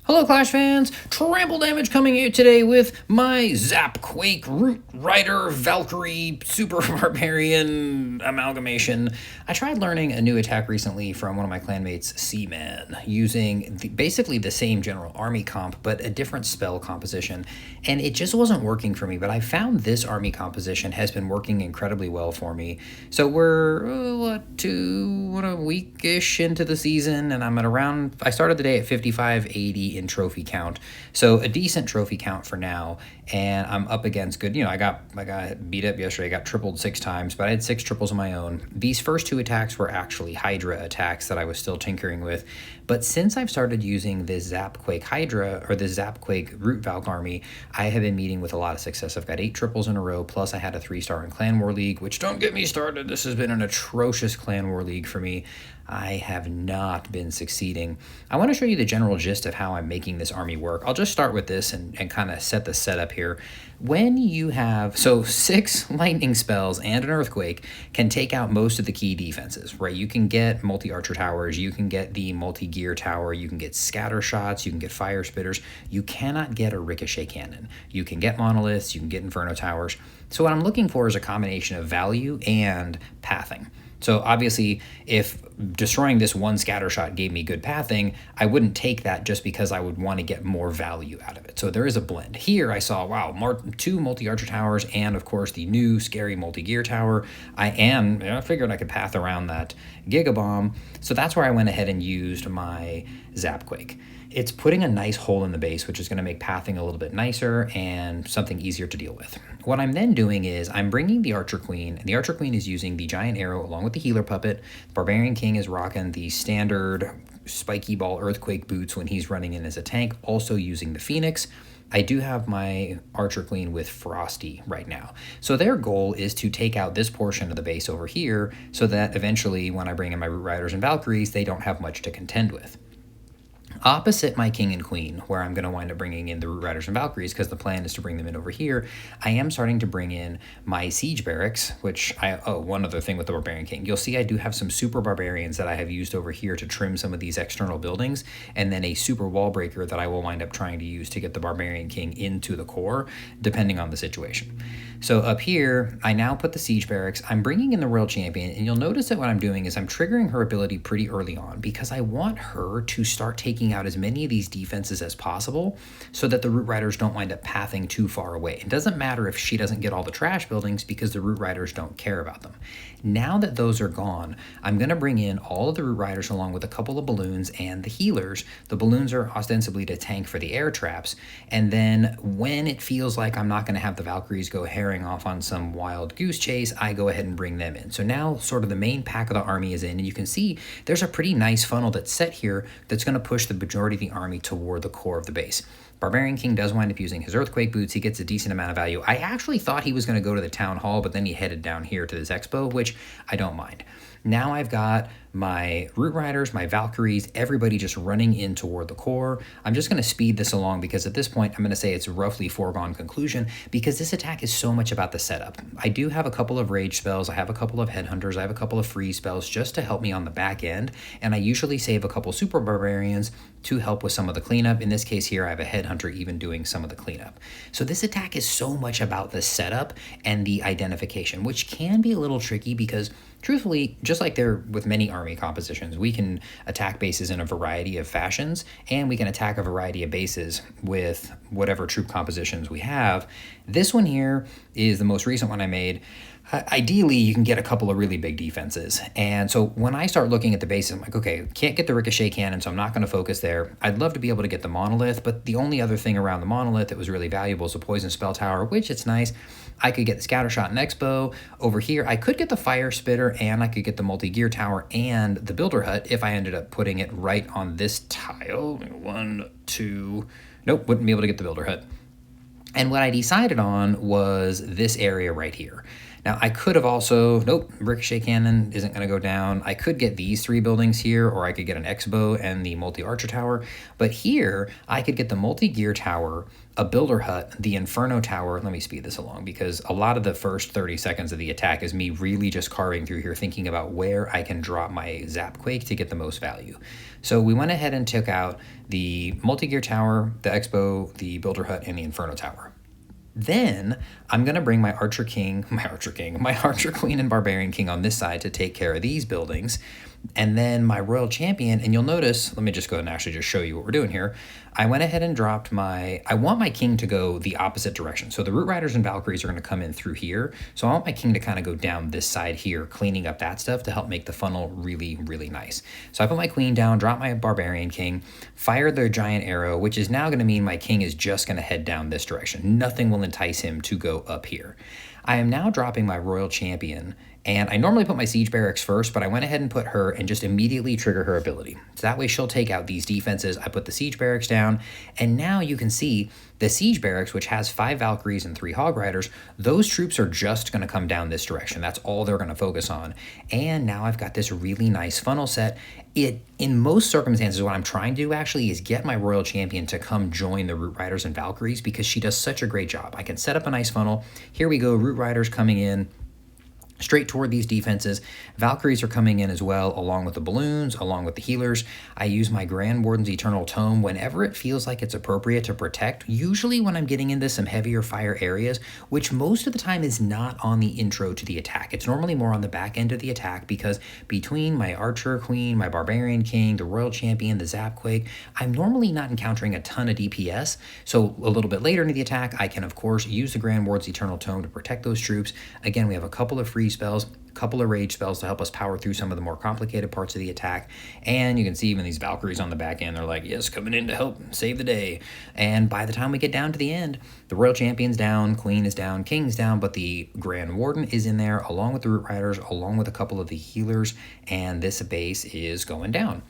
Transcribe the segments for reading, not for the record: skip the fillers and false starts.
Hello Clash fans, Trample Damage coming here today with my ZapQuake Root Rider Valkyrie Super Barbarian amalgamation. I tried learning a new attack recently from one of my clanmates, Seaman, using basically the same general army comp, but a different spell composition, and it just wasn't working for me, but I found this army composition has been working incredibly well for me. So we're, a week-ish into the season, and I'm at around, I started the day at 5580 in trophy count, so a decent trophy count for now, and I'm up against good, I got beat up yesterday. I got tripled 6 times, but I had 6 triples of my own. These first 2 attacks were actually Hydra attacks that I was still tinkering with, but since I've started using this ZapQuake Hydra, or this ZapQuake Root Valk army, I have been meeting with a lot of success. I've got 8 triples in a row, plus I had a 3-star in Clan War League, which, don't get me started, this has been an atrocious Clan War League for me. I have not been succeeding. I want to show you the general gist of how I'm making this army work. I'll just start with this and kind of set the setup here. When you have, 6 lightning spells and an earthquake can take out most of the key defenses, right? You can get multi-archer towers, you can get the multi-gear tower, you can get scatter shots, you can get fire spitters. You cannot get a ricochet cannon. You can get monoliths, you can get inferno towers. So what I'm looking for is a combination of value and pathing. So obviously, if destroying this one scatter shot gave me good pathing, I wouldn't take that just because I would want to get more value out of it. So there is a blend. Here I saw, wow, 2 multi-archer towers and, of course, the new scary multi-gear tower. I figured I could path around that Gigabomb. So that's where I went ahead and used my ZapQuake. It's putting a nice hole in the base, which is going to make pathing a little bit nicer and something easier to deal with. What I'm then doing is I'm bringing the Archer Queen, and the Archer Queen is using the Giant Arrow along with the Healer Puppet. The Barbarian King is rocking the standard Spiky Ball Earthquake boots when he's running in as a tank, also using the Phoenix. I do have my Archer Queen with Frosty right now. So their goal is to take out this portion of the base over here so that eventually when I bring in my Root Riders and Valkyries, they don't have much to contend with. Opposite my King and Queen, where I'm going to wind up bringing in the Root Riders and Valkyries because the plan is to bring them in over here, I am starting to bring in my Siege Barracks, which one other thing with the Barbarian King. You'll see I do have some Super Barbarians that I have used over here to trim some of these external buildings, and then a Super Wall Breaker that I will wind up trying to use to get the Barbarian King into the core, depending on the situation. So up here, I now put the Siege Barracks. I'm bringing in the Royal Champion, and you'll notice that what I'm doing is I'm triggering her ability pretty early on because I want her to start taking out as many of these defenses as possible so that the Root Riders don't wind up pathing too far away. It doesn't matter if she doesn't get all the trash buildings because the Root Riders don't care about them. Now that those are gone, I'm going to bring in all of the Root Riders along with a couple of balloons and the healers. The balloons are ostensibly to tank for the air traps, and then when it feels like I'm not going to have the Valkyries go herring off on some wild goose chase, I go ahead and bring them in. So now sort of the main pack of the army is in, and you can see there's a pretty nice funnel that's set here that's going to push the majority of the army toward the core of the base. Barbarian King does wind up using his Earthquake boots. He gets a decent amount of value. I actually thought he was going to go to the Town Hall, but then he headed down here to this expo, which I don't mind. Now I've got my Root Riders, my Valkyries, everybody just running in toward the core. I'm just going to speed this along because at this point I'm going to say it's roughly foregone conclusion because this attack is so much about the setup. I do have a couple of rage spells, I have a couple of headhunters, I have a couple of freeze spells just to help me on the back end, and I usually save a couple super barbarians to help with some of the cleanup. In this case here, I have a headhunter even doing some of the cleanup. So this attack is so much about the setup and the identification, which can be a little tricky because truthfully, just like there with many army compositions, we can attack bases in a variety of fashions, and we can attack a variety of bases with whatever troop compositions we have. This one here is the most recent one I made. Ideally, you can get a couple of really big defenses. And so when I start looking at the bases, I'm like, okay, can't get the ricochet cannon, so I'm not going to focus there. I'd love to be able to get the monolith, but the only other thing around the monolith that was really valuable is a poison spell tower, which it's nice. I could get the scatter shot and expo. Over here, I could get the fire spitter, and I could get the multi-gear tower and the builder hut if I ended up putting it right on this tile. 1, 2, nope, wouldn't be able to get the builder hut. And what I decided on was this area right here. Now, I could have also, nope, Ricochet Cannon isn't going to go down. I could get these 3 buildings here, or I could get an X-Bow and the multi-archer tower. But here, I could get the multi-gear tower, a builder hut, the Inferno tower. Let me speed this along, because a lot of the first 30 seconds of the attack is me really just carving through here, thinking about where I can drop my ZapQuake to get the most value. So we went ahead and took out the multi-gear tower, the X-Bow, the builder hut, and the Inferno tower. Then I'm going to bring my Archer Queen, and Barbarian King on this side to take care of these buildings. And then my Royal Champion, and you'll notice, let me just go ahead and actually just show you what we're doing here. I went ahead and dropped I want my King to go the opposite direction. So the Root Riders and Valkyries are going to come in through here. So I want my King to kind of go down this side here, cleaning up that stuff to help make the funnel really, really nice. So I put my Queen down, drop my Barbarian King, fire the giant arrow, which is now going to mean my King is just going to head down this direction. Nothing will entice him to go up here. I am now dropping my Royal Champion, and I normally put my Siege Barracks first, but I went ahead and put her and just immediately trigger her ability. So that way she'll take out these defenses. I put the Siege Barracks down, and now you can see the Siege Barracks, which has 5 Valkyries and 3 Hog Riders, those troops are just going to come down this direction. That's all they're going to focus on. And now I've got this really nice funnel set. In most circumstances, what I'm trying to do actually is get my Royal Champion to come join the Root Riders and Valkyries, because she does such a great job. I can set up a nice funnel. Here we go, Root Riders coming in straight toward these defenses. Valkyries are coming in as well, along with the balloons, along with the healers. I use my Grand Warden's Eternal Tome whenever it feels like it's appropriate to protect, usually when I'm getting into some heavier fire areas, which most of the time is not on the intro to the attack. It's normally more on the back end of the attack, because between my Archer Queen, my Barbarian King, the Royal Champion, the ZapQuake, I'm normally not encountering a ton of DPS. So a little bit later into the attack, I can of course use the Grand Warden's Eternal Tome to protect those troops. Again, we have a couple of free spells, a couple of rage spells to help us power through some of the more complicated parts of the attack. And you can see even these Valkyries on the back end, they're like, yes, coming in to help save the day. And by the time we get down to the end, the Royal Champion's down, Queen is down, King's down, but the Grand Warden is in there along with the Root Riders, along with a couple of the healers, and this base is going down.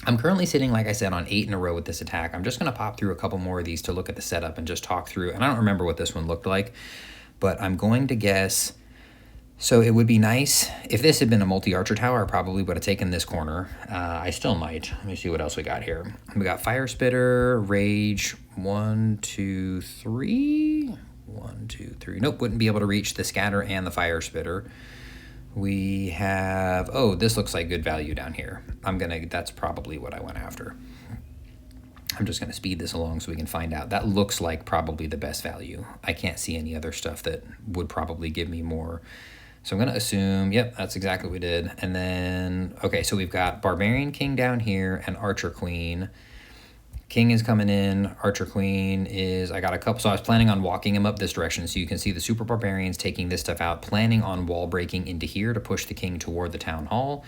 I'm currently sitting, like I said, on 8 in a row with this attack. I'm just going to pop through a couple more of these to look at the setup and just talk through. And I don't remember what this one looked like, but I'm going to guess. So it would be nice if this had been a multi-archer tower. I probably would have taken this corner. I still might. Let me see what else we got here. We got Fire Spitter, Rage, 1, 2, 3. 1, 2, 3. Nope, wouldn't be able to reach the Scatter and the Fire Spitter. We have, oh, this looks like good value down here. That's probably what I went after. I'm just going to speed this along so we can find out. That looks like probably the best value. I can't see any other stuff that would probably give me more. So I'm going to assume, yep, that's exactly what we did. And then, okay, so we've got Barbarian King down here and Archer Queen. King is coming in, Archer Queen is, I got a couple, so I was planning on walking him up this direction, so you can see the Super Barbarians taking this stuff out, planning on wall breaking into here to push the King toward the Town Hall.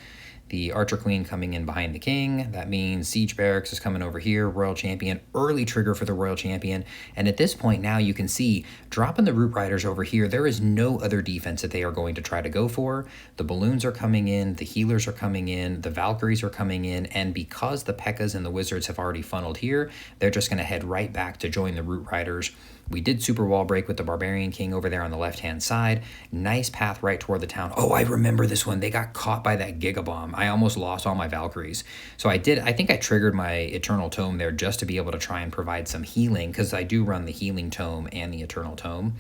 The Archer Queen coming in behind the King. That means Siege Barracks is coming over here. Royal Champion, early trigger for the Royal Champion. And at this point now you can see, dropping the Root Riders over here, there is no other defense that they are going to try to go for. The balloons are coming in, the healers are coming in, the Valkyries are coming in, and because the P.E.K.K.A.s and the Wizards have already funneled here, they're just going to head right back to join the Root Riders. We did super wall break with the Barbarian King over there on the left-hand side. Nice path right toward the town. Oh, I remember this one. They got caught by that Giga Bomb. I almost lost all my Valkyries. So I think I triggered my Eternal Tome there just to be able to try and provide some healing, because I do run the Healing Tome and the Eternal Tome,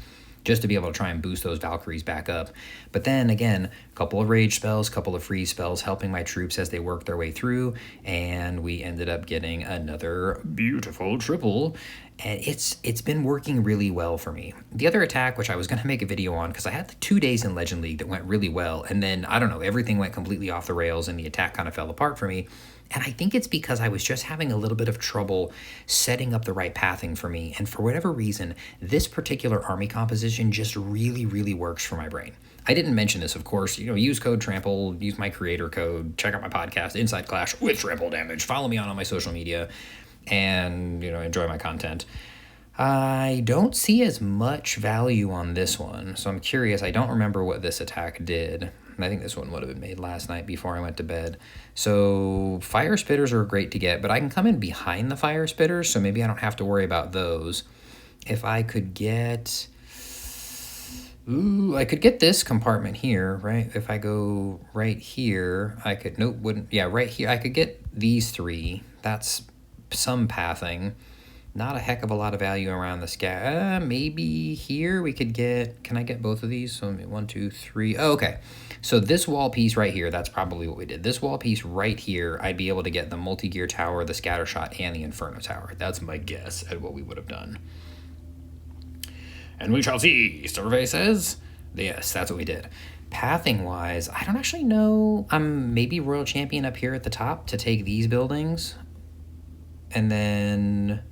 just to be able to try and boost those Valkyries back up. But then again, a couple of rage spells, couple of freeze spells, helping my troops as they work their way through, and we ended up getting another beautiful triple, and it's been working really well for me. The other attack, which I was going to make a video on, because I had the 2 days in Legend League that went really well, and then, I don't know, everything went completely off the rails, and the attack kind of fell apart for me. And I think it's because I was just having a little bit of trouble setting up the right pathing for me. And for whatever reason, this particular army composition just really, really works for my brain. I didn't mention this, of course. Use code Trample, use my creator code, check out my podcast, Inside Clash with Trample Damage. Follow me on all my social media and, enjoy my content. I don't see as much value on this one, so I'm curious. I don't remember what this attack did. I think this one would have been made last night before I went to bed. So Fire Spitters are great to get, but I can come in behind the Fire Spitters, so maybe I don't have to worry about those. If I could get... Ooh, I could get this compartment here, right? If I go right here, I could, nope, wouldn't, yeah, right here. I could get these three. That's some pathing. Not a heck of a lot of value around the sky. Maybe here we could get, can I get both of these? So 1, 2, 3. Oh, okay. So this wall piece right here, that's probably what we did. This wall piece right here, I'd be able to get the multi-gear tower, the scatter shot, and the inferno tower. That's my guess at what we would have done. And we shall see, survey says. Yes, that's what we did. Pathing wise, I don't actually know. I'm maybe Royal Champion up here at the top to take these buildings. And then,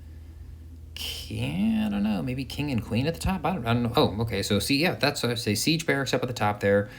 I don't know, maybe King and Queen at the top? I don't know. Oh, okay, so see, yeah, that's what I say. Siege Barracks up at the top there.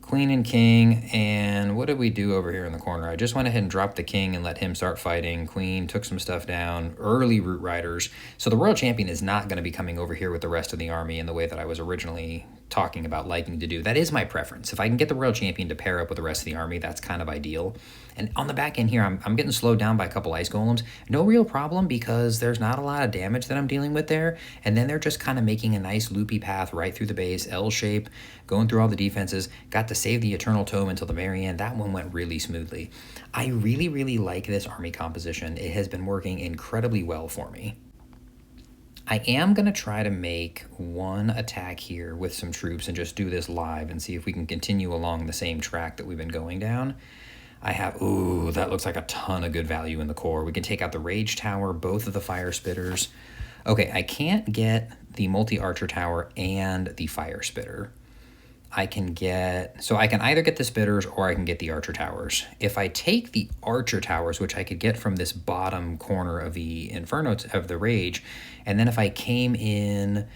Queen and King, and what did we do over here in the corner? I just went ahead and dropped the King and let him start fighting. Queen took some stuff down, early Root Riders. So the Royal Champion is not going to be coming over here with the rest of the army in the way that I was originally talking about liking to do. That is my preference. If I can get the Royal Champion to pair up with the rest of the army, that's kind of ideal. And on the back end here, I'm getting slowed down by a couple Ice Golems. No real problem because there's not a lot of damage that I'm dealing with there. And then they're just kind of making a nice loopy path right through the base, L shape, going through all the defenses. Got to save the Eternal Tome until the very end. That one went really smoothly. I really, really like this army composition. It has been working incredibly well for me. I am going to try to make one attack here with some troops and just do this live and see if we can continue along the same track that we've been going down. I have, ooh, that looks like a ton of good value in the core. We can take out the Rage Tower, both of the Fire Spitters. Okay, I can't get the Multi-Archer Tower and the Fire Spitter. I can either get the Spitters or I can get the Archer Towers. If I take the Archer Towers, which I could get from this bottom corner of the Inferno, of the Rage, and then if I came in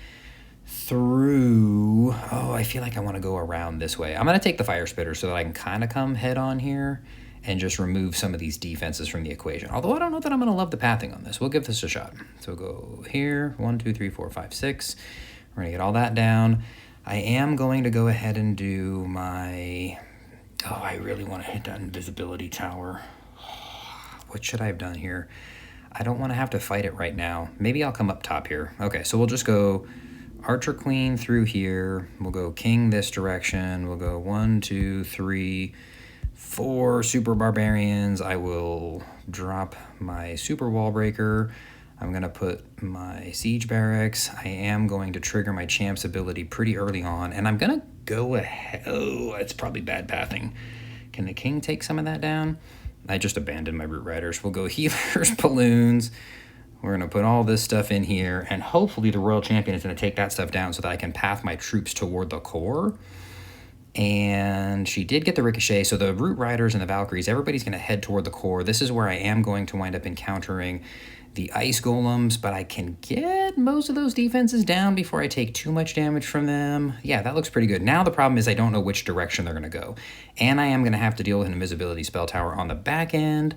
through, oh, I feel like I want to go around this way. I'm going to take the Fire Spitter so that I can kind of come head on here and just remove some of these defenses from the equation. Although I don't know that I'm going to love the pathing on this. We'll give this a shot. So we'll go here, 1, 2, 3, 4, 5, 6. We're going to get all that down. I am going to go ahead and do my, oh, I really want to hit that invisibility tower. What should I have done here? I don't want to have to fight it right now. Maybe I'll come up top here. Okay, so we'll just go Archer Queen through here. We'll go King this direction. We'll go 1, 2, 3, 4 Super Barbarians. I will drop my Super Wall Breaker. I'm going to put my Siege Barracks. I am going to trigger my Champ's ability pretty early on, and I'm going to go ahead. Oh, it's probably bad pathing. Can the King take some of that down? I just abandoned my Root Riders. We'll go Healers, Balloons. We're going to put all this stuff in here, and hopefully the Royal Champion is going to take that stuff down so that I can path my troops toward the core. And she did get the Ricochet, so the Root Riders and the Valkyries, everybody's going to head toward the core. This is where I am going to wind up encountering the Ice Golems, but I can get most of those defenses down before I take too much damage from them. Yeah, that looks pretty good. Now the problem is I don't know which direction they're going to go. And I am going to have to deal with an invisibility spell tower on the back end.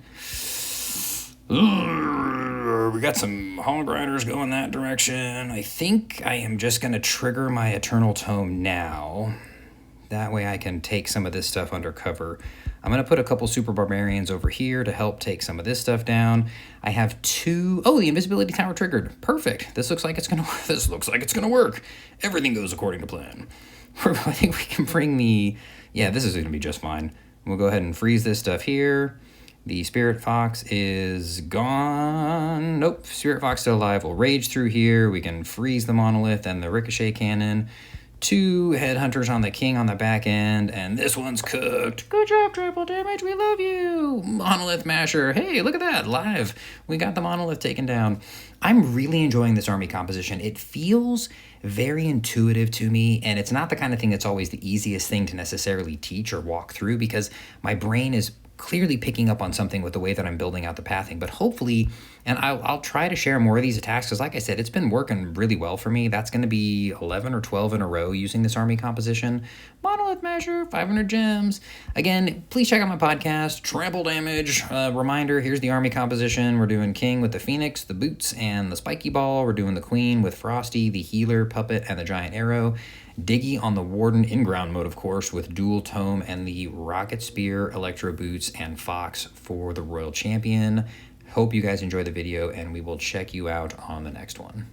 We got some Hog Riders going that direction. I think I am just going to trigger my Eternal Tome now. That way I can take some of this stuff under cover. I'm going to put a couple Super Barbarians over here to help take some of this stuff down. I have 2... Oh, the Invisibility Tower triggered. Perfect. This looks like it's going to work. Everything goes according to plan. I think we can bring the... Yeah, this is going to be just fine. We'll go ahead and freeze this stuff here. The Spirit Fox is gone. Nope, Spirit Fox still alive. We'll rage through here. We can freeze the Monolith and the Ricochet Cannon. 2 Headhunters on the King on the back end, and this one's cooked. Good job, Triple Damage. We love you. Monolith Masher. Hey, look at that. Live. We got the Monolith taken down. I'm really enjoying this army composition. It feels very intuitive to me, and it's not the kind of thing that's always the easiest thing to necessarily teach or walk through because my brain is clearly picking up on something with the way that I'm building out the pathing, but hopefully, and I'll try to share more of these attacks because like I said, it's been working really well for me. That's going to be 11 or 12 in a row using this army composition. Monolith Measure, 500 gems. Again, please check out my podcast, Trample Damage. Reminder, here's the army composition. We're doing King with the Phoenix, the Boots, and the Spiky Ball. We're doing the Queen with Frosty, the Healer, Puppet, and the Giant Arrow. Diggy on the Warden in-ground mode, of course, with Dual Tome and the Rocket Spear, Electro Boots, and Fox for the Royal Champion. Hope you guys enjoy the video, and we will check you out on the next one.